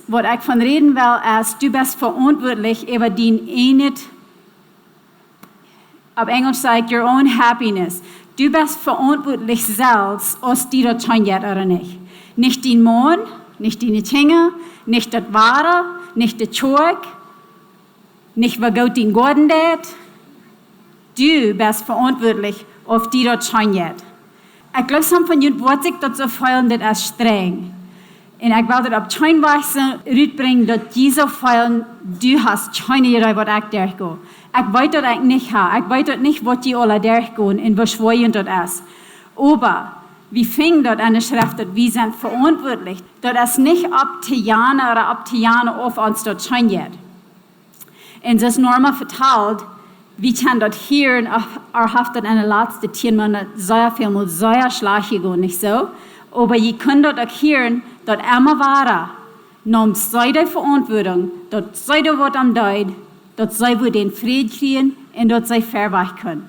was ich von reden will, ist, du bist verantwortlich über dein Einheit. Auf Englisch sagt your own happiness. Du bist verantwortlich selbst, ob die das schon jetzt oder nicht. Nicht dein Mann, nicht deine Kinder, nicht das Wahre, nicht das Zeug, nicht was Gott den Gorden tät. Du bist verantwortlich, ob die das schon jetzt. Ich glaube, some von euch wird sich das so fühlen, das ist streng. Und ich will das auf keine Weise rüberbringen, dass diese fühlen, du hast keine Idee, was ich durchgehe. Ich weiß das eigentlich nicht. Ich weiß das nicht, was die alle durchgehen und wie schwer das ist. Aber wir finden dort an der Schrift, dass wir sind verantwortlich. Das ist nicht ab Tiana oder ab Tiana auf uns dort schon jetzt. Und das ist normal verteilt, wir können dort hier und haft in den letzten 10 Monaten sehr viel mal sehr schlecht gehen, nicht so? Aber ihr könnt dort auch hören, dass immer wahrer, nimmt seine Verantwortung, dort seine Wort am Deut, dort sei wir den Frieden kriegen und dort sei verweichen können.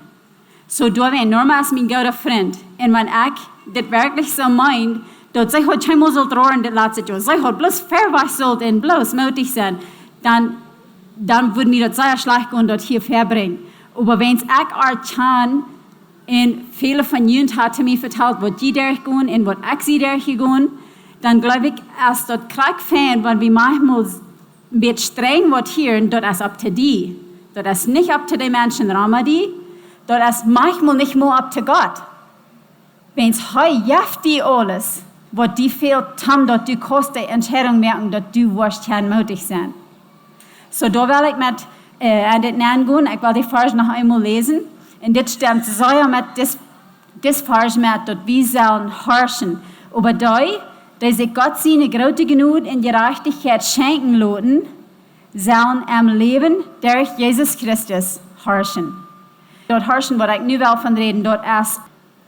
So, da wäre normal als mein guter Freund. Und wenn ich das wirklich so meint, dort sei heute schon mal so drohen, das letzte Jahr, sei heute bloß verweichen sollte und bloß mutig sein, dann würde mir das sehr schlecht gehen, dort hier verbringen. Aber wenn es ich auch kann, und viele von Ihnen haben mir vertellt, was die durchgehen und was ich sie durchgehen, dann glaube ich, dass das krieg fan, wenn wir manchmal ein bisschen streng wird hier, das ist ab zu die. Das ist nicht ab zu den Menschen, Ramadi. Das ist manchmal nicht mehr ab zu Gott. Wenn es heute jaft die alles, was die fehlt, dann, dass du kannst die Entscheidung merken, dass du wirst mutig sein. So, da will ich mit an den Namen gehen. Ich will die Vers noch einmal lesen. Und das stimmt sehr mit das Vers mit, dass wir sollen herrschen. Aber die sich Gott seine große Genug in Gerechtigkeit schenken lassen, sollen am Leben durch Jesus Christus herrschen. Dort herrschen, was ich nu will von reden, dort ist,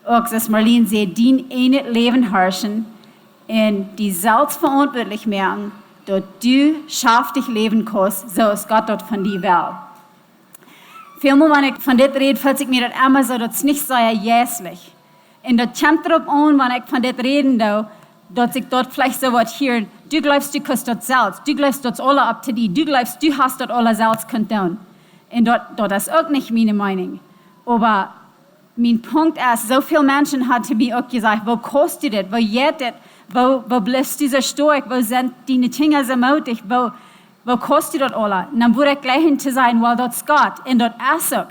auch das Marlene sagt, die eine Leben herrschen und die selbst verantwortlich merken, dass du schafftig leben kannst, so ist Gott dort von dir will. Vielmal, wenn ich von das rede, fühlt sich mir das immer so, dass es nicht so jässlich. Und das kommt darauf an, wenn ich von das reden darf, dass ich dort vielleicht so was höre, du glaubst, du kannst das selbst, du glaubst, das alles ab zu dir, du glaubst, du hast das alles selbst können. Und dort ist auch nicht meine Meinung. Aber mein Punkt ist, so viele Menschen haben zu mir auch gesagt, wo kostet das, wo geht das, wo bleibst du so stark, wo sind deine Kinder so mutig, wo kostet das alles? Und dann würde ich gleich hinter sein, weil dort ist Gott. Und dort ist auch.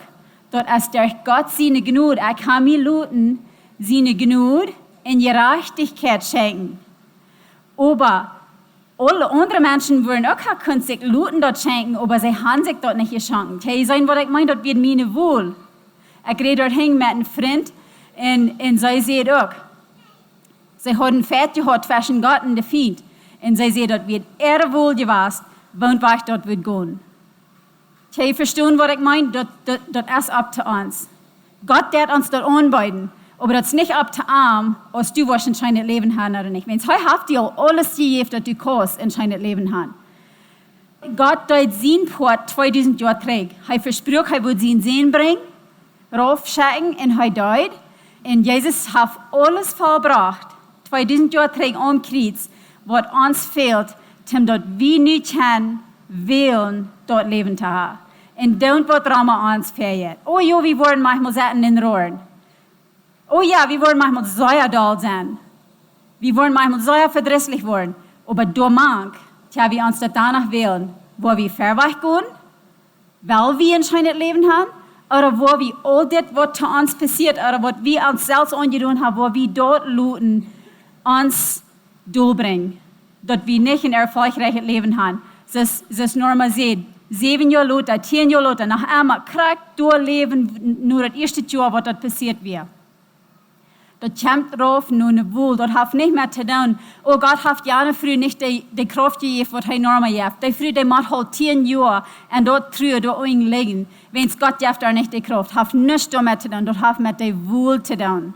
Dort ist durch Gott seine Gnade. Er kann mir luten, seine Gnade in Gerechtigkeit schenken. Aber alle anderen Menschen würden auch können sich luten dort schenken, aber sie haben sich dort nicht geschenkt. Hey, sein, was ich meine, dort wird mir wohl. Ich rede dort hin mit einem Freund und sie sehen auch. Sie haben Fett gehabt zwischen Gott und der Feind. Und sie sehen, dort wird wohl gewesen, wann ich dort wird gehen. Hey, verstehen, was ich meine? Das ist ab zu uns. Gott wird uns dort anbieten. Aber das ist nicht ab zu ihm, ob du wahrscheinlich Leben haben oder nicht. Wenn es heute habt ihr alles gegeben, dass du kannst, anscheinend Leben haben. Gott hat seinen Port 2000 Jahre Krieg. Er versprach, er würde seinen Sehen bringen, raufschicken und er dort. Und Jesus hat alles vollbracht. 2000 Jahre Krieg am Kreuz, was uns fehlt, damit wir nicht wählen, dort Leben zu haben. Und dann wird Rama uns fehlen. Oh ja, wir wollen manchmal sitzen in Rohren. Oh ja, wir wollen manchmal sehr doll sein. Wir wollen manchmal sehr verdrießlich werden. Aber da mag, wir uns danach wählen, wo wir verweicht gehen, weil wir anscheinend Leben haben, oder wo wir all das, was zu uns passiert, oder was wir uns selbst angetan haben, wo wir dort looten, uns durchbringen. Dass wir nicht ein erfolgreiches Leben haben. Das ist normal sehen. 7 Jahre lauter, 10 Jahre lauter, nach einmal kriegt durchleben, nur das erste Jahr, was dort passiert wird. Das kommt drauf, nur eine Wohl. Das hat nicht mehr zu tun. Oh Gott hat ja früh nicht die Kraft gegeben, was er normal gibt. Die früh, die macht halt 10 Jahre und dort früh, dort liegen. Wenn es Gott gibt, er nicht die Kraft. Hat nichts damit zu tun. Das hat mit der Wohl zu tun.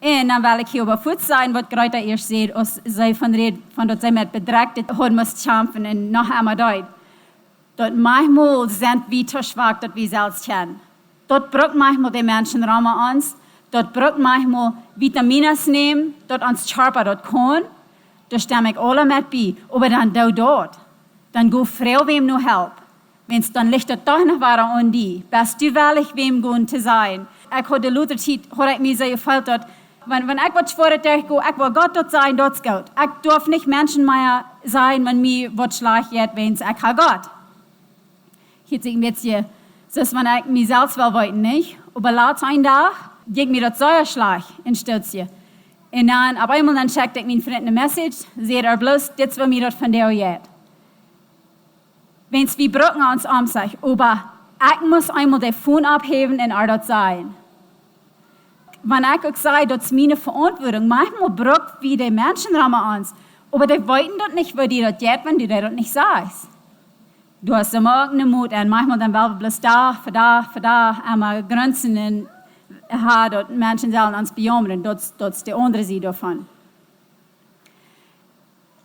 Und dann will ich hier überführt sein, was gerade erst seht, als sie von dort sie mit bedrückt haben müssen kämpfen und noch einmal dort. Dort manchmal sind wir zu schwach, dass wir selbst kennen. Dort braucht manchmal die Menschen Raum an uns. Dort braucht manchmal Vitamine nehmen, dort uns sharper dort kann. da stimme ich alle mit bei. Aber dann da dort, dann go frau wem nur help. Wenn's dann liegt das doch noch war an die, bist du willig wem gehen zu sein. Ich hatte Luther Zeit, hat ich mir so gefällt dort, wenn ich was schwöre, ich will Gott dort sein, dort geht. Ich darf nicht Menschen mehr sein, wenn mir was schlecht wird, wenn ich Gott. Hier sehen wir jetzt hier, das wenn ich mir selbst will weiten nicht, aber laut ein Tag, geht mir das so schlecht in Stütze. Und dann, auf einmal dann checkt ich meinen Freund eine Message, seht bloß, das will mir dort von der jetzt. Wenn es wie Brücken ans Arm sagt, aber ich muss einmal den Phone abheben und dort sein. Wenn ich auch sage, das ist meine Verantwortung, manchmal braucht wie die Menschen uns, aber die wollten das nicht, weil die das geht, wenn du das nicht sagst. Du hast immer irgendeinen Mut und manchmal dann weil wir bloß da, einmal Grenzen und dort Menschen sollen uns bejammern, das ist die andere Seite davon.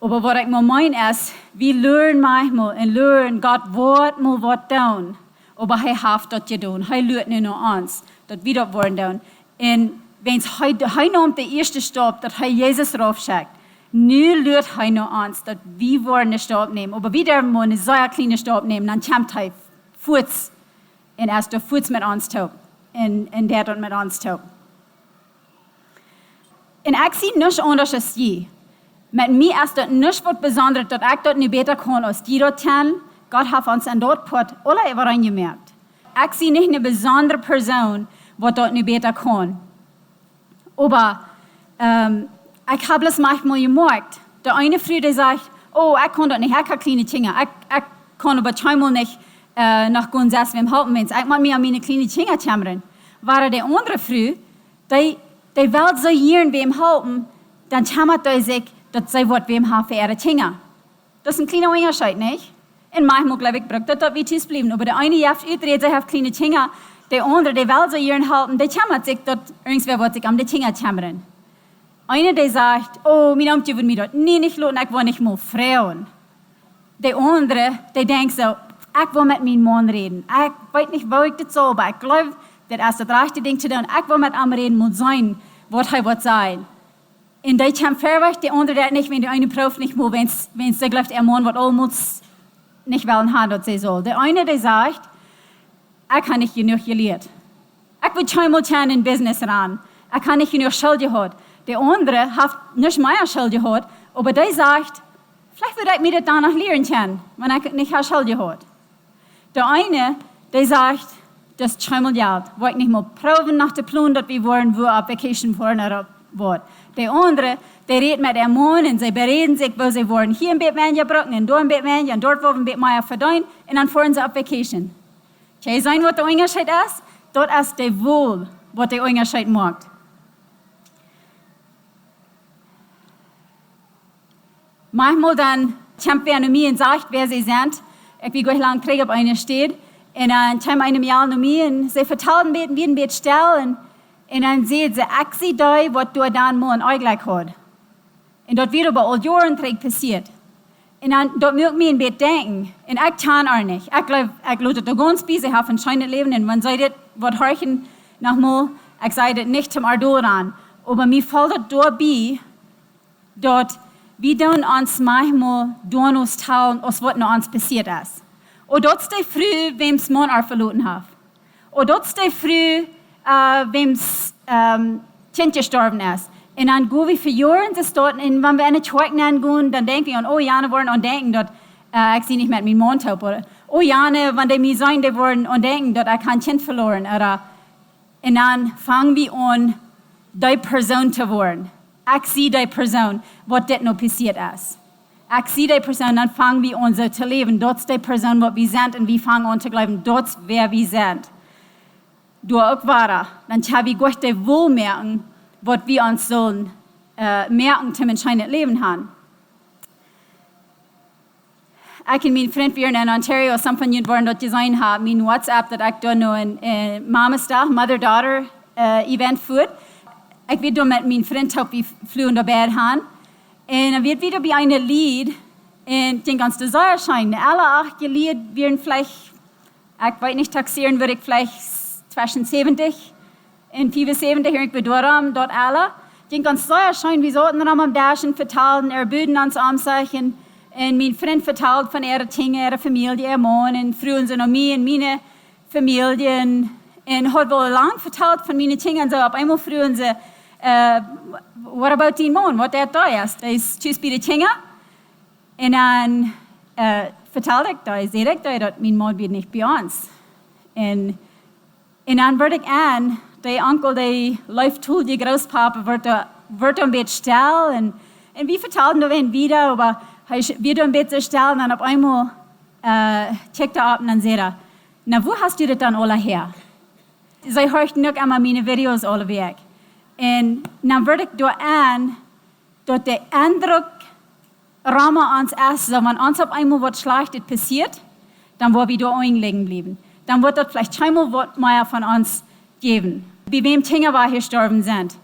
Aber was ich mal meine ist, wir lernen manchmal und lernen, Gott wird mal was tun. Aber er hat das getan. Er lernt nicht nur uns, dass wir das wollen tun. Und wenn es er nimmt den ersten Stopp, dass er Jesus raufschickt, nun lernt er nur uns, dass wir wollen den Stopp nehmen. Aber wieder mal einen so kleinen Stopp nehmen, dann kommt er Fuß und erst der Fuß mit uns tut. Und der dort mit uns tut. Und ich sehe nichts anderes als je. Mit mir ist das nicht was Besonderes, dass ich dort nicht besser kann als die dort kennen. Gott hat uns an dort Port alle überall gemerkt. Ich sehe nicht eine besondere Person, die dort nicht besser kann. Aber ich habe es manchmal gemerkt. Der eine Früh, der sagt, oh, ich kann dort nicht, ich habe kleine Kinder. Ich kann aber zweimal nicht nach Gunsäß wem helfen, wenn ich mal mir an meine kleinen Kinder kümmern. War der andere Früh, die will so hier wem helfen, dann kümmert er sich, dass sie was wem haben für ihre Kinder. Das ist ein kleiner Unterschied, nicht? Und manchmal, glaube ich, braucht das wie tief bleiben. Aber der eine hat utredet, sie hat kleine Kinder, der andere, der will so hier helfen, der kümmert sich, dass irgendwer wird sich um die Kinder kümmern. Einer, der sagt, oh, mein Amtje wird mir dort nicht lassen, ich will nicht mal Frauen. Der andere, der denkt so, ich will mit meinem Mann reden. Ich weiß nicht, wo ich das soll, aber ich glaube, das ist das rechte Ding zu tun. Ich will mit ihm reden, muss sein, was er wird sein. Und der kommt vorweg, der andere, der nicht, wenn der eine Prof nicht muss, wenn es der glaubt, er Mann wird muss nicht wollen haben, was sie soll. Der eine, der sagt, ich kann nicht genug gelehrt. Ich will zweimal in Business ran. Ich kann nicht genug Schuld gehabt. Der andere hat nicht mehr Schuld gehabt, aber der sagt, vielleicht würde ich mir das danach lernen können, wenn ich nicht Schuld gehabt. Der eine, der sagt, das ist zweimal Geld. Wollte nicht mal proben nach dem Plan, dass wir wollen, wo auf Vacation fahren oder was. Der andere, der redet mit dem Mann und sie bereden sich, wo sie wollen. Hier ein bisschen mehr brauchen, und dort ein bisschen mehr, und dort wollen wir ein bisschen mehr verdienen, und dann fahren sie auf Vacation. Kann ich sagen, was der Unterschied ist? Dort ist der Wohl, was der Unterschied macht. Manchmal dann kommt wer zu mir und sagt, wer sie sind. Ich will gleich lang kriegen, ob einer steht. Und dann kommt einer zu mir und sie vertellen mir, wie ein Bett stellen. Und dann sieht sie, ich sehe da, was du dann mal eigentlich hast. Und dort wird aber all Jahren passiert. Und dann dort muss ich mir ein Bett denken. Und ich kann auch nicht. Ich glaube, dass da ganz viele haben ein schönes Leben. Und man sagt, was horchen nochmal, ich sage das nicht zum Ardor an. Aber mir fällt das dabei, dort, wir tun uns manchmal durch uns teilen, was uns passiert ist. Und dort ist der Früh, wem es Mann auch verloren hat. Und dort ist der Früh, wem es Kind gestorben ist. Und dann gehen wir für Jahre das dort, und wenn wir in eine Schweig gehen, dann denken wir an, oh Jane, wollen und denken, dass ich sie nicht mit meinem Mann habe. Oder, oh Jane, wenn die mir sagen, die wollen und denken, dass ich kein Kind verloren habe. Und dann fangen wir an, die Person zu werden. Ich sehe die Person, was das noch passiert ist. Ich sehe die Person, dann fangen wir an, so zu leben. Dort ist die Person, was wir sind, und wir fangen an zu glauben, dort ist, wer wir sind. Du auch weiter. Dann haben wir gut die Wohl merken, was wir uns sollen merken, zum entscheidenden Leben haben. Ich und mein Freund, wir in Ontario, some von Ihnen wollen dort design haben, mein WhatsApp, das ich da noch ein Mother-Daughter-Event führt. Ich werde mit meinem Freund auf die Flüge der Bett haben. Und dann wird wieder bei einem Lied, und den ganzen Säure scheinen. Alle 8 Lieder werden vielleicht, ich weiß nicht, taxieren würde ich vielleicht zwischen 70 und 75, ich bin dort alle. ging ganz sehr schön, wir sollten am Dashen verteilen, erbüden uns Anzeichen. Und mein Freund verteilt von ihrer Dinge, ihrer Familie, ihr Mann, und Frues und mir und meine Familie. Und hat wohl lang verteilt von meinen Dingen. Und so auf einmal Frues sie, what about dein Mann? Was der da ist? Der ist tschüss bei den Dingen. Und dann verteilt ich da, sehe ich da, dass mein Mann wird nicht bei uns. Und dann wird ich an, der Onkel, der läuft zu, die Großpapa, wird ein bisschen still. Und wir verteilen da wieder, aber wir ein bisschen still. Und dann auf einmal checkt er ab und dann sagt er, na, wo hast du das dann alle her? Sie hört noch einmal meine Videos alle weg. Und dann wird ich da an, dass der Eindruck Rahmen uns erst, so, wenn uns auf einmal was Schlechtes passiert, dann wollen wir da liegen bleiben. Dann wird das vielleicht scheinbar was mehr von uns geben. Bei wem Dinge war gestorben sind.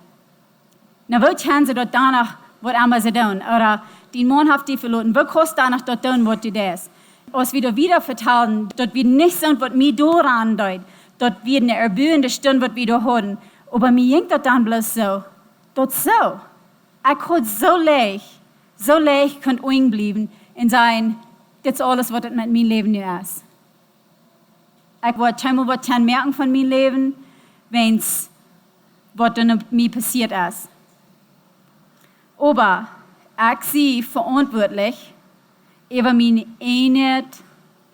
Na, wo können sie dort danach, was einmal sie tun? Oder die Mann hat die verloren. Wo kostet danach dort tun, was du das? Als wir da wieder verteilen, dort wir nicht sind, was mir da randeut. Dort wird eine erbühende Stunde, was wir da haben. Aber mir jinkt das dann bloß so. Dort so. Ich konnte so leicht könnt ruhig bleiben und sagen, das ist alles, was mit meinem Leben nu ist. Ich wollte scheinbar was merken von meinem Leben, wenn es was dann mir passiert ist. Aber ich sehe verantwortlich über mein eigenes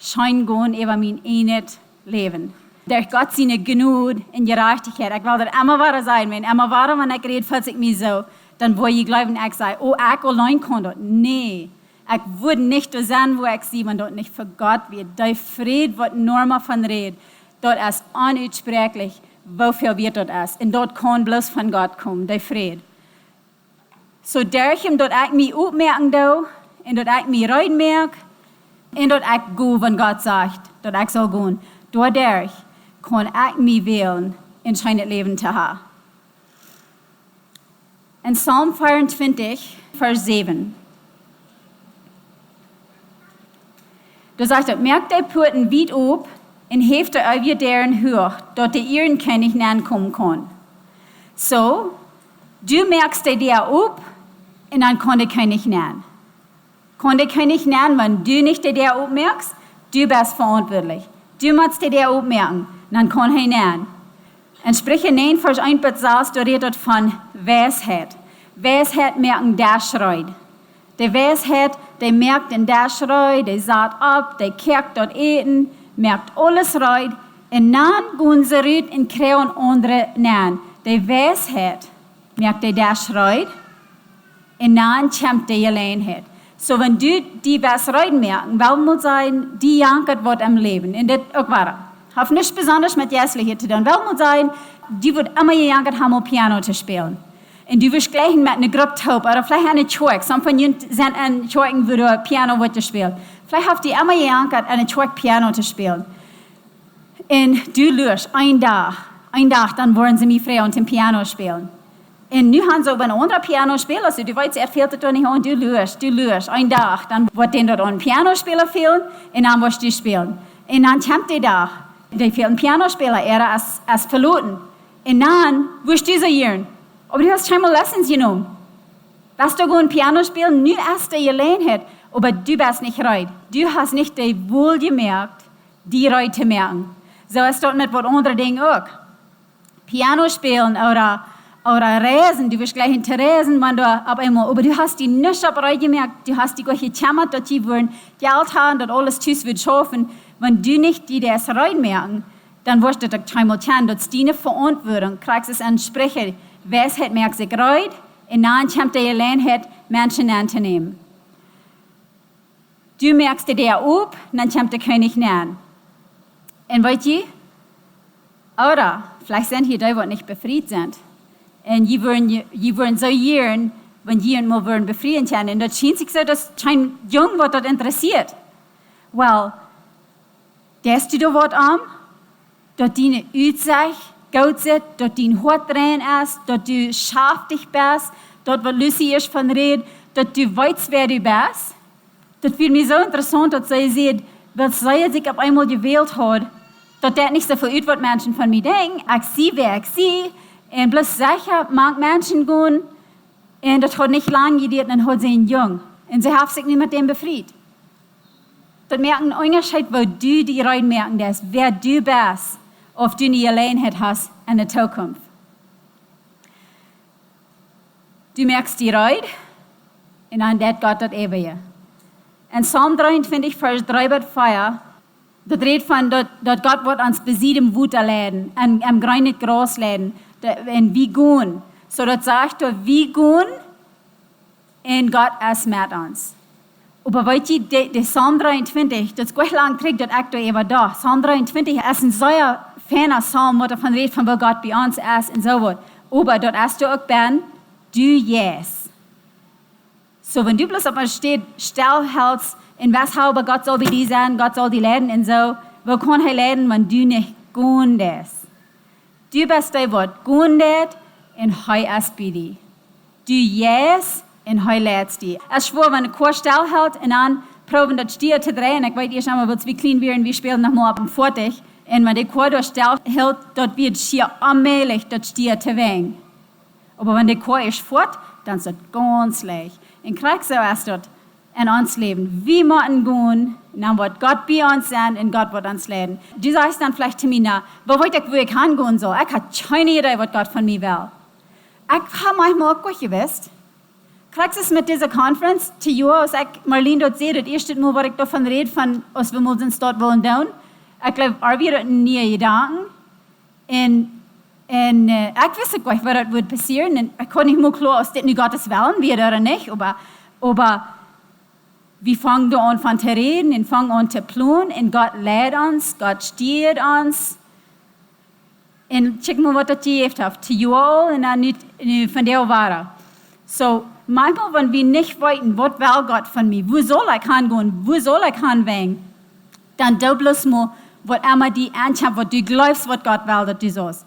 Scheingehen, über mein eigenes Leben. Durch Gott seine Gnade und Gerechtigkeit. Ich will das immer wahr sein. Wenn immer wahr, wenn ich rede, fühlt sich mich so. Dann will ich glauben, ich sage, oh, ich allein kann das. Nee, ich würde nicht da sein, wo ich sehe, wenn dort nicht für Gott wird. Der Fried, was Norma von redet, dort ist unaussprechlich, wofür wird dort ist. Und dort kann bloß von Gott kommen, der Fried. So durch ihn, dort ich mich aufmerken da, und dort ich mich reinmerke, und dort ich gehe, wenn Gott sagt, dort ich soll gehen. Dadurch kann ich mich wählen, ein schönes Leben zu haben. In Psalm 24, Vers 7. Da sagt er, merkt der Puten weit ob und heft er auf deren hoch, dort der ihren König kommen kann. So, du merkst dir ob und dann kann der König nähen. Kann der König nähen, wenn du nicht dir ob merkst, du bist verantwortlich. Du musst dir ob merken, dann kann er nähen. In Sprüche 9, Vers 1 bis 6, da redet von Weisheit. Weisheit merken, der schreit. Der Weisheit, der merkt in der schreit, der sagt ab, der kehrt dort eten, merkt alles schreit. Und dann gehen sie rüt und kriegen andere nähen. Der Weisheit merkt, der schreit. Und dann kommt die Alleinheit. So, wenn du die Weisheit merken, warum muss sein, die jankert wird im Leben. Und das auch wahr. Hat nichts besonders mit Jässliche zu tun. Warum muss sein, die wird immer gejankert haben, um Piano zu spielen. Und du wirst gleich mit einer Gruppe taub, oder vielleicht eine Choik. Some von ihnen sind an Choiken, wo du Piano spielen. Vielleicht habt ihr immer gejankert, eine Choik Piano zu spielen. Und du lernst, ein Tag, dann wollen sie mich frei und zum Piano spielen. Und nu haben sie auch ein anderer Piano spielen, also du weißt, fehlt es nicht an, du lernst, ein Tag, dann wird den dort ein Pianospieler fehlen, und dann wirst du spielen. Und dann kommt der Tag, der fehlt ein Pianospieler, er ist verloren. Und dann wirst du so hören. Aber du hast schon mal Lessons genommen. Was du ein Piano spielen, nur erst die Gelegenheit, aber du bist nicht reut. Du hast nicht die Wohl gemerkt, die reut zu merken. So ist dort mit was anderen Dingen auch. Piano spielen oder Reisen, du wirst gleich hinter Reisen, wenn du ab einmal, aber du hast die nicht reut gemerkt, du hast die gleich gechammert, dass die wollen Geld haben, dass alles tschüss wird schaffen. Wenn du nicht die das reut merken, dann wirst du das einmal tun, dass deine Verantwortung, kriegst es an Sprecher, Weisheit merkt sich reut, und dann kommt die Gelegenheit, Menschen anzunehmen. Du merkst dir ab, dann kommt der König nähen. Und weißt du, oder vielleicht sind hier die, die nicht befreit sind. Und die wollen so hören, wenn die mal befreien können. Und das scheint sich so, dass kein Jung wird dort interessiert. Well, gehst du da was an, dass deine Aussicht gut sind, dass dein Hort drin ist, dass du scharf dich bist, dass was Lucy ist von redet, dass du weißt, wer du bist. Das wird mir so interessant, dass sie sieht, weil sie sich auf einmal gewählt hat, dass das nicht so viel Menschen von mir denken. Ich sehe, wer ich sehe. Und bloß sicher mag Menschen gehen, Und das hat nicht lange gedauert, dann hat sie ihn jung. Und sie hat sich nicht mit dem befreit. Das merken einen Unterschied, wo du die Reid merken, dass wer du bist, ob du nie Alleinheit hast in der Zukunft. Du merkst die Reid, und dann das Gott das ewige. In Psalm 23, Vers 3 bis 4, das redet von, dass Gott wird uns besiegen Wut erleiden, am grünen Gras leiden, und wie gehen. So, das sagt, wie gehen, und Gott ist mit uns. Aber weißt du, der Psalm 23, das ist gut lang trägt, das ich da eben da. Psalm 23 ist ein sehr feiner Psalm, wo davon redet, von wo Gott bei uns ist und so was. Aber dort ist du auch ben, du yes. So, wenn du bloß auf steht, still hältst, in weshalb Gott soll bei dir sein, Gott soll die leiden und so, wo kann er leiden, wenn du nicht gehen das? Du bist der Wort, gehen das, und er ist bei dir. Du yes, und er lädt dich. Es schwor, wenn der Chor still hält und dann proben das Stier zu drehen, ich weiß erst einmal, wird es wie clean werden, wir spielen nochmal ab und fertig. Und wenn der Chor dort still hält, dort wird schier allmählich das Stier zu wehen. Aber wenn der Chor ist fort, dann ist das ganz leicht. Und kriegst du erst dort in uns Leben. Wie müssen gehen, dann wird Gott bei uns sein und Gott wird uns leiden. Du sagst dann vielleicht zu mir, na, wo wollte ich, wo ich hingehen soll? Ich habe keine Idee, was Gott von mir will. Ich habe manchmal auch gut gewusst. Kriegst du es mit dieser Konferenz, zu Jahr, als ich Marlene dort sehe, das erste Mal, was ich davon rede, von, was wir uns dort wollen tun. Ich glaube, wir hatten nie Gedanken. Und ich wusste nicht, was das wird passieren. Und ich konnte nicht mehr klar, ob das nicht Gottes Willen wird oder nicht. Aber wir fangen an von zu reden und fangen an zu planen. Und Gott lädt uns, Gott steht uns. Und check mal, was das gegeben hat. Zu Jahr und dann nicht von der Ware. So, manchmal, wenn wir nicht wissen, was will Gott von mir, wo soll ich hingehen, wo soll ich hinwegen, dann du bloß mal, was immer die anschaut, was du glaubst, was Gott will, dass du sollst.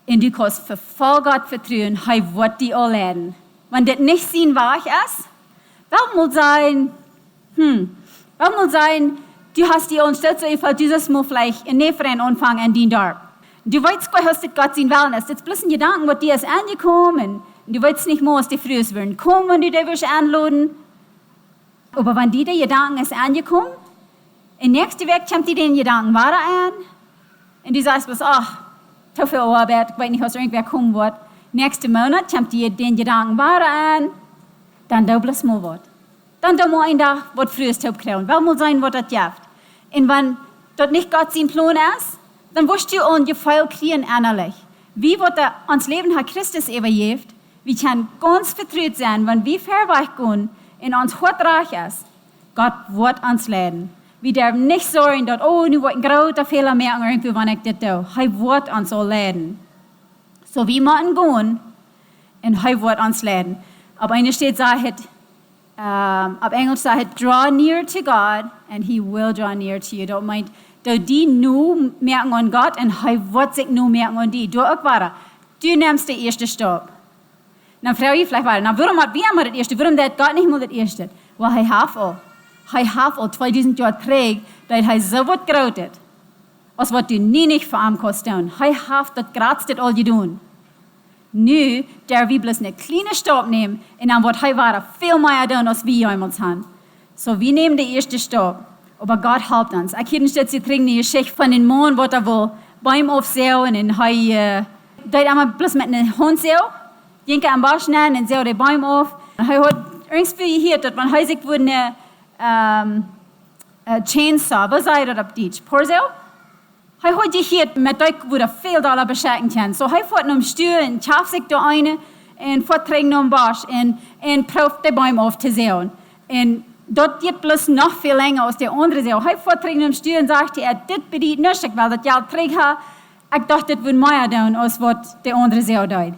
Und du kannst für voll Gott vertrauen, er wird dich auch leiden. Wenn das nicht sein wahr ist, will mal sein, du hast die anstatt so einfach dieses Mal vielleicht in Neferin anfangen in den Dorf. Du weißt gar nicht, dass Gott sein Willen ist. Das ist bloß ein Gedanken, was dir ist angekommen. Du weißt nicht mehr, was die Frues werden kommen, wenn du dich willst anladen. Aber wenn die Gedanken ist angekommen, in nächste Woche kommt die den Gedanken weiter an. Und du sagst bloß, ach, zu viel Arbeit, ich weiß nicht, was irgendwer kommen wird. Nächsten Monat kommt die den Gedanken weiter an. Dann du bloß mal was. Dann du mal ein Tag, was Frues zu kriegen. Weil mal sein, was das gibt. Und wenn das nicht Gott sein Plan ist, dann wirst du ein Gefühl kriegen innerlich. Wie wird uns Leben hat Christus übergeben? Wir können ganz vertraut sein, wenn wir verweicht gehen und uns Hort reich ist. Gott wird uns leiden. Wir dürfen nicht sagen, dass, oh, nu wird ein großer Fehler mehr irgendwie, wenn ich das tue. Er wird uns auch leiden. So wir müssen gehen und er wird uns leiden. Aber eine steht, auf Englisch sagt, draw near to God and he will draw near to you. Das meint, dass die nur merken an Gott und er wird sich nur merken an die. Du auch weiter. Du nimmst den ersten Stopp. Dann frage ich vielleicht weiter, na, warum hat wir immer das Erste? Warum hat Gott nicht mal das Erste? Weil er hat all. Er hat all 2000 Jahre Krieg, dass er so was gerotet, als was du nie nicht für ihn kannst tun. Er hat das gerade das all getan. Nu, der wir bloß eine kleine Stopp nehmen, und dann wird er weiter viel mehr tun, als wir jemals haben. So, wir nehmen den ersten Stopp, aber Gott hilft uns. Ich kenne jetzt, sie trinken die Geschichte von den Mann, was er will, beim Aufsehen, und er, das einmal bloß mit einem Hund sehen. Jenke am Bausch nehmen und sehen die Bäume auf. Er hat irgendwie gehört, dass man häufig eine Chainsaw, was sei das auf Deutsch? Porsel? Er hat gehört, mit euch wurde viel Dollar beschenken können. So, er fährt am Stuhl und schafft sich da eine und fährt trinken am Bausch und prüft die Bäume auf zu sehen. Und dort geht bloß noch viel länger als der andere sehen. Er fährt trinken am Stuhl und sagt, das bedient nichts, weil das Geld trägt hat. Ich dachte, das würde mehr tun, als was der andere sehen tut.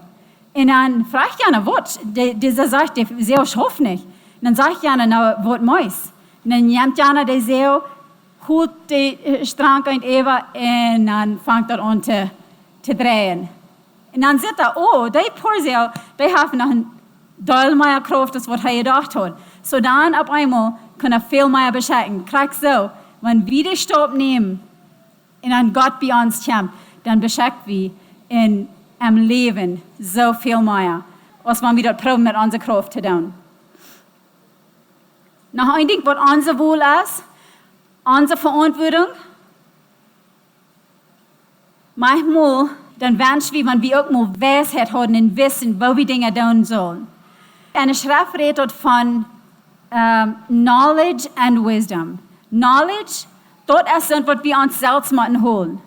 Und dann fragt Jana, was? Dieser sagt, der Seo schafft nicht. Und dann sagt Jana, na, was meist? Und dann nimmt Jana die Seo, holt die Strang und Eva und dann fängt er an zu drehen. Und dann sieht er, oh, die paar Seo, die haben noch ein doll mehr Kraft, als was er gedacht hat. So dann auf einmal kann er viel mehr beschenken. Krieg so, wenn wir den Stopp nehmen und dann Gott bei uns kommt, dann beschenkt wir in am Leben so viel mehr. als wenn wir das probieren mit unserer Kraft zu tun. Noch ein Ding, was unser Wohl ist, unsere Verantwortung. Manchmal, dann wünschen wir, wenn wir auch mal Weisheit haben und wissen, wo wir Dinge tun sollen. Eine Schrift redet von Knowledge and Wisdom. Knowledge, das ist das, was wir uns selbst machen holen.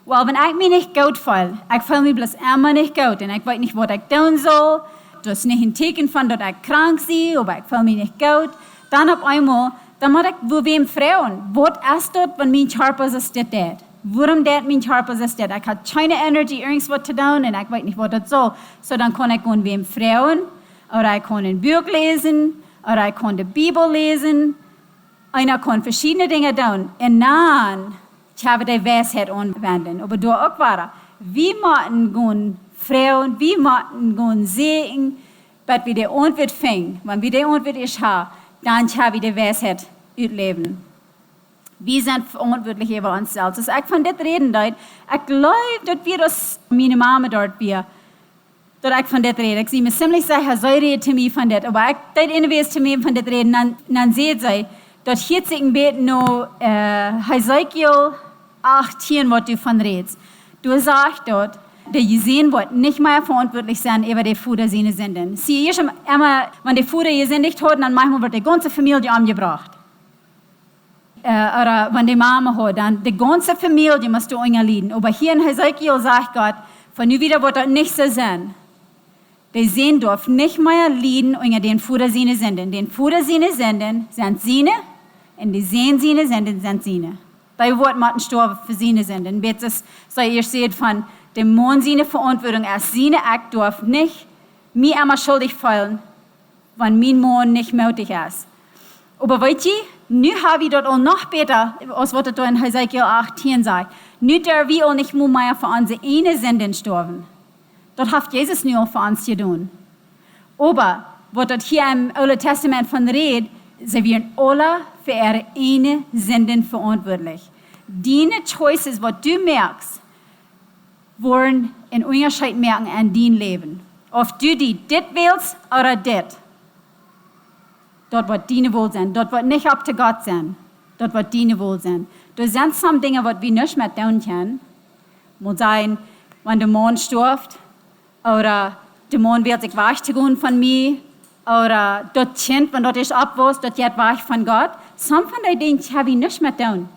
Weil wenn ich mich nicht gut fühle, ich fühle mich bloß immer nicht gut und ich weiß nicht, was ich tun soll, das ist nicht ein Zeichen von, dass ich krank bin, aber ich fühle mich nicht gut, dann auf einmal, dann muss ich wo wem fragen, was ist das, wenn mein Körper so steht? Warum tut mein Körper so steht? Ich habe keine Energie, irgendwas zu tun und ich weiß nicht, was das soll. So dann kann ich von wem fragen, oder ich kann ein Buch lesen, oder ich kann die Bibel lesen, einer kann verschiedene Dinge tun. Und dann habe ich die Weisheit anwenden. Aber du auch war, wie müssen gehen fragen, wie müssen gehen sehen, bis wir die Antwort finden. Wenn wir die Antwort haben, dann habe ich die Weisheit ausleben. Wir sind verantwortlich über uns selbst. Also ich von das reden dort. Ich glaube, dass wir das, meine Mama dort wir, dass ich von das rede. Ich sehe mir ziemlich sicher, sie redet zu mir von das. Aber ich, das irgendwie ist zu mir von das reden, dann seht sie, dass hier sich Beten noch Hesekiel 18, was du von redest. Du sagst dort, dass ihr sehen wollt, nicht mehr verantwortlich sein über die Futter seine Sünden. Sie ist immer, wenn die Futter gesündigt hat, dann manchmal wird die ganze Familie umgebracht. Oder wenn die Mama hat, dann die ganze Familie musst du leiden. Aber hier in Hesekiel sagt Gott, von nun wieder wird das nicht so sein. Die sehen dürfen nicht mehr leiden unter den Futter seine Sünden. Den Futter seine Sünden sind seine und die sehen seine Sünden sind seine. Bei Wort machten sterben für seine Sünden. Das so ihr seht von dem Mann seine Verantwortung als seine Akt darf nicht mir einmal schuldig fallen, wenn mein Mann nicht mutig ist. Aber weißt du, nun habe ich dort auch noch besser, als was da in Hesekiel 18 sagt. Nun dürfen wir auch nicht mehr für unsere eine Sünden sterben. Das hat Jesus nur für uns getan. Aber, was dort hier im Alten Testament von redet, sie werden alle für ihre eine Sünden verantwortlich. Deine Choices, was du merkst, wollen einen Unterschied merken an dein Leben. Ob du die dit willst oder dit. Dort wird deine Wohl sein. Dort wird nicht up to Gott sein. Dort wird deine Wohl sein. Da sind some Dinge, was wir nicht mehr tun können. Muss sein, wenn der Mann stirbt, oder der Mann wird sich weich zu gehen von mir, oder dort Kind, wenn dort ist abwurst, dort wird weich von Gott. Some von den Dingen habe ich nicht mehr tun.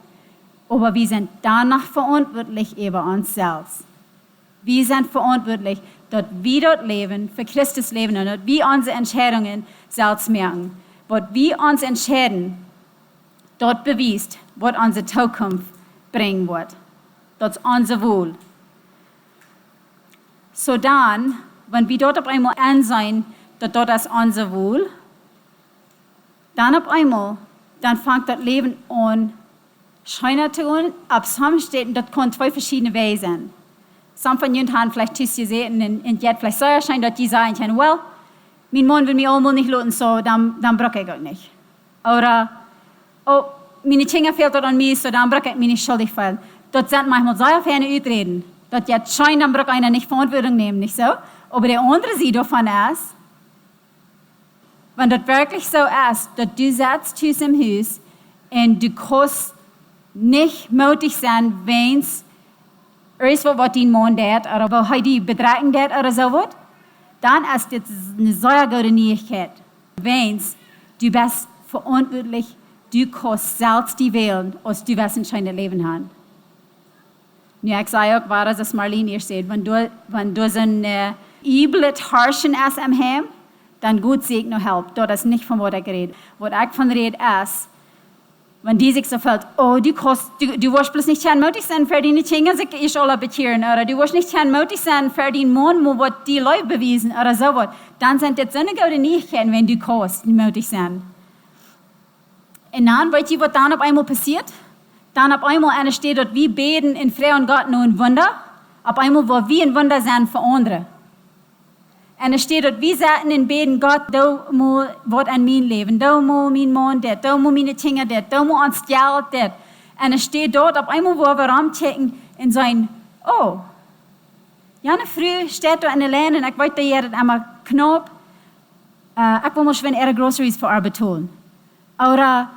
Aber wir sind danach verantwortlich über uns selbst. Wir sind verantwortlich, dass wir dort leben, für Christus leben und dass wir unsere Entscheidungen selbst merken. Was wir uns entscheiden, dort beweist, was unsere Zukunft bringen wird. Das ist unser Wohl. So dann, wenn wir dort auf einmal ansehen, dass dort ist unser Wohl, dann auf einmal, dann fängt das Leben an, scheiner zu gehen. Ab some steht, das kann zwei verschiedene Wege sein. Some von Ihnen haben vielleicht gesehen und jetzt vielleicht so erscheint, dass die sagen können, well, mein Mann will mich einmal nicht lassen, so dann brauche ich auch nicht. Oder, oh, meine Kinder fehlt dort an mir, so dann brauche ich mich nicht schuldig fühlen. Dort sind manchmal so ferne Ausreden. Dort jetzt scheint, dann braucht einer nicht Verantwortung nehmen, nicht so? Aber die andere Seite davon ist, wenn das wirklich so ist, dass du sitzt zu im Haus und du kannst nicht mutig sein, wenn es ist, was dein Mann tut, oder wo die bedreigen tut oder so was, dann ist das eine sehr gute Neuigkeit. Wenn du bist verantwortlich, du kannst selbst die wählen, als du wirst entscheidend Leben haben. Ja, ich sage auch, war das Marlene hier sagt, wenn du so ein übles Harschen ist am Heim, dann gut sehe ich noch Hilfe. Das ist nicht von was ich rede. Was ich von rede ist, wenn die sich so fällt, oh, du wirst bloß nicht mutig sein, für deine Kinder sich ich alle bekehren, oder du wirst nicht mutig sein, für deinen Mann, wo die Leute bewiesen, oder so was. Dann sind das so eine gute Neuigkeiten, wenn du kannst, mutig sein. Und dann, weißt du, was dann auf einmal passiert? Dann auf einmal einer steht dort, wir beten in Freude und Gott nur ein Wunder. Auf einmal, wo wir ein Wunder sein für andere. Und es steht dort, wir sagen in Beten, Gott, du musst was an mein Leben, du musst mein Mann, du musst meine Kinder, du musst uns Geld. Und es steht dort, auf einmal, wo wir rumchecken und sagen, oh, Jana früh steht da in der Lane und ich wollte hier einmal knapp, ich will mal schön ihre Groceries für Arbeit holen. Oder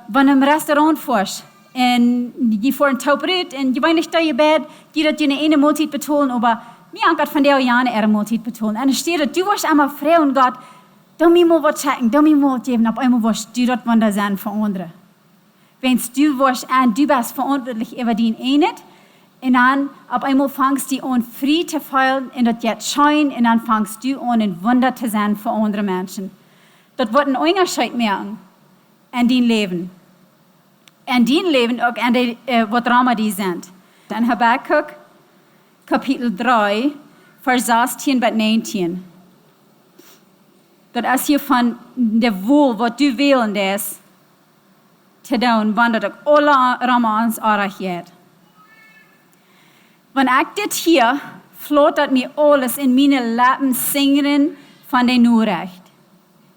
wenn du im Restaurant fährst und die fahren Taubrut und die wollen nicht da ihr Bett, die dat je eine Mahlzeit betonen, aber mir an Gott von der Jana ihre Mahlzeit betonen. Und es steht da, du wirst einmal frei und Gott, du mir mal was checken, du mir mal geben, auf einmal wirst du dort wunder sein für andere. Wenn du wirst und du bist verantwortlich über den einen, und dann auf einmal fängst du an, frei zu fühlen, und das jetzt scheint, und dann fängst du an, ein Wunder zu sein für andere Menschen. Das wird ein Unterschied merken in dein Leben. In dein Leben auch in die, was Drama die sind. In Habakkuk, Kapitel 3, Vers 18 bis 19. Das ist hier von der Wohl, was du wählen das, zu tun, wenn das alle Ramans erreicht. Wenn ich das hier, flottert mir alles in meine Lippen singen von der Nurrecht.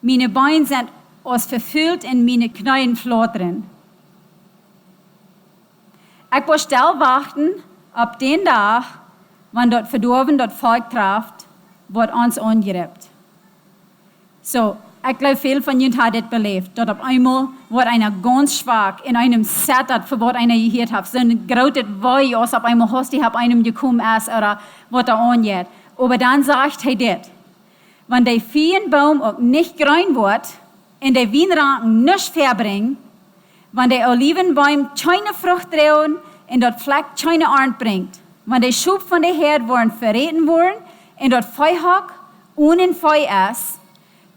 Meine Beine sind ausverfüllt und meine Knien flottern. Ich will still warten auf den Tag, wenn dort verdorben, dort Volk trifft, wird uns angerippt. So, ich glaube, viel von Ihnen hat das belebt. Dort auf einmal wird einer ganz schwach in einem Setup, für was einer gehört hat. So ein großes Woi, als auf einmal hast du auf einem gekommen ist oder was da angeht. Aber dann sagt er das. Wenn der Feigenbaum auch nicht grün wird, und der Weinranken nichts verbringen, wenn der Olivenbaum keine Frucht trägt und dort Fleck keine Ernte bringt, wenn der Schub von der Herde worden verraten worden und dort Feuhock ohne Feuer ist,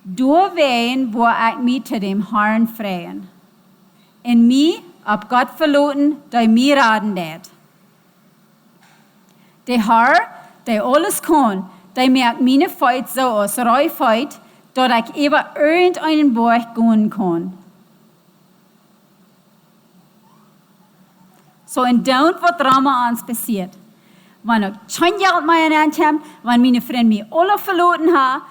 durch wen, wo ich mich zu dem Herrn freuen. In mich, ab Gott verloten, der mir raten wird. Der Herr, der alles kann, der merkt meine Feut so aus, Reufeut, dass ich über irgendeinen Berg gehen kann. So, und dann, was Drama uns passiert. Wenn ich kein Geld mehr in Hand habe, wenn meine Freunde mich alle verloren haben,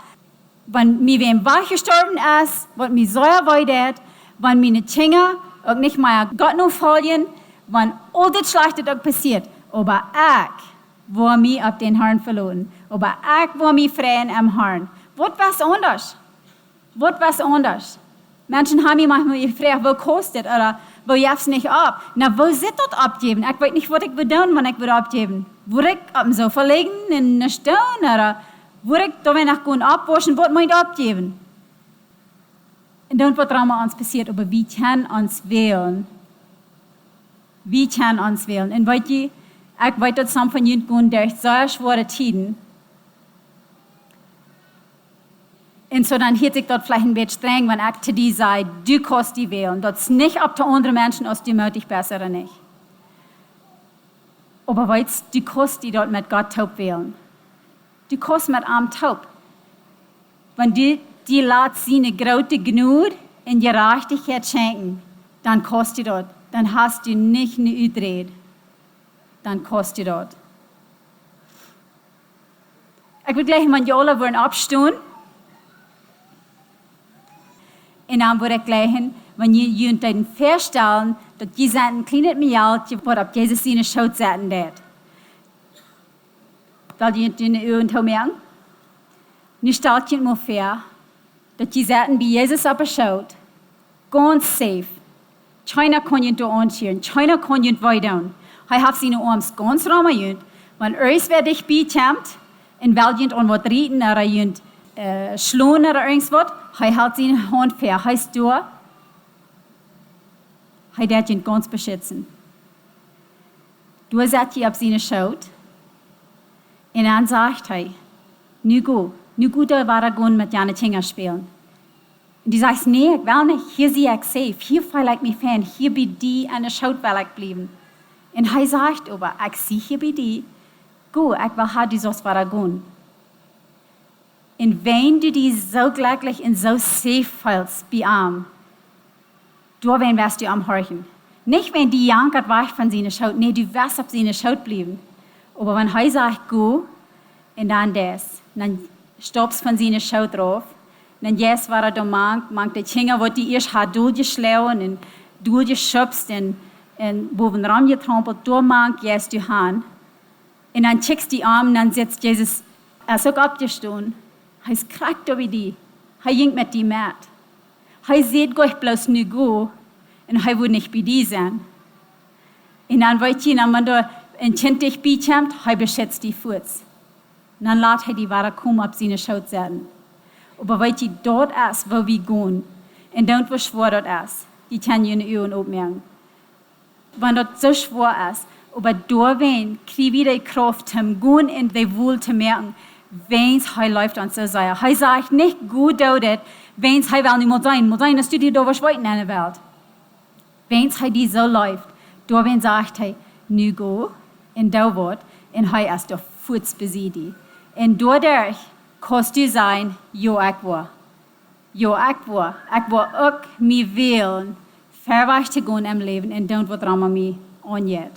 wenn mir wem weggestorben ist, was mir Säure weidet, wenn meine Kinder auch nicht mehr Gott noch folgen, wenn all das Schlechte auch passiert. Aber ich war mich auf den Herrn verloren. Aber ich war mich freuen am Herrn. Was anders? Was anders? Menschen haben mich manchmal gefragt, wo kostet oder wo jef's nicht ab? Na, wo sind das abgeben? Ich weiß nicht, was ich will tun, wenn ich will abgeben. Würde ich auf dem Sofa liegen in einer Stunde oder würde ich da, wenn ich gut abwaschen, was muss ich abgeben? Und dann wird Drama uns passiert, aber wie kann uns wählen? Wie kann uns wählen? Und weißt du, ich weiß, dass some von Ihnen gehen durch sehr schwere Zeiten. Und so dann hätte ich dort vielleicht ein bisschen streng, wenn ich zu dir sage, du kannst die wählen. Das ist nicht ab zu anderen Menschen, als du möglich besser oder nicht. Aber weißt du, kannst die dort mit Gott taub wählen. Du kannst mit arm taub. Wenn du die lässt seine große Gnade in Gerechtigkeit schenken, dann kannst du dort. Dann hast du nicht eine Udrede. Dann kannst du dort. Ich will gleich mal die alle wollen abstehen. Und dann würde ich gleich, wenn ihr dann feststellen, dass Jesus ein kleines Mädchen, was auf Jesus seine Schuld setzen wird. Weil ihr in den Ohren merken, nicht stellt ihr mal vor, dass die Seiten bei Jesus aber schaut, ganz safe. Keiner kann ihn da anschauen, keiner kann ihn weiter. Er hat seine Arme ganz rum gehört. Wenn alles wer dich beikommt, und weil jemand an was reden oder jemand schlagen oder irgendwas, er hält seine Hand fair. Heißt du, er wird ihn ganz beschützen. Du setzt ihn auf seine Schuld. Und dann sagt er, nu gut, da war er gehen mit Jana Tinger spielen. Und du sagst, nee, ich will nicht, hier sehe ich safe, hier fühle ich mich fern, hier bei dir an der Schuld will ich bleiben. Und er sagt aber, ich sehe hier bei dir, gut, ich will haben, du sollst weiter gehen. Und wenn du dich so glücklich und so safe fühlst bei ihm, du wirst du am Horchen. Nicht, wenn die jankert weg von seiner Schuld, nee, du wirst auf seine Schuld bleiben. Aber wenn er sagt, go, und dann das, dann stoppst von seiner Schuld drauf, dann jetzt war er da mangt die Kinder, wo die erst hat durchgeschlagen und durchgeschubst und boven Raum getrampelt, da mangt jetzt du han. Und dann checkst die Arme, dann setzt Jesus, ist auch abgestanden. Er ist krank über die. Er ging mit die mit. Er sieht Gott bloß nicht gut und er will nicht bei dir sein. Und dann weiß ich, wenn man da ein Kind dich beikommt, er beschätzt die Fuß. Und dann lässt er die Ware kommen auf seine Schuld setzen. Aber weil die dort ist, wo wir gehen, und dann wo schwer dort ist, die kann ihre Augen aufmerken. Wenn dort so schwer ist, aber dort wen, krieg wieder die Kraft, zum gehen und die Wohl zu merken, wenn es läuft und so sei. Er sagt nicht gut dort, wenn es will nicht mehr sein, dass du dir da was weiter in der Welt. Wenn es die so läuft, dort wen sagt er, nu go, und da wird, und er ist der Fuß besiegt. Und dadurch kannst du sein, jo, ich war. Jo, ich war auch mir wählen, verweicht zu gehen im Leben, und dann wird Rama mich anjet.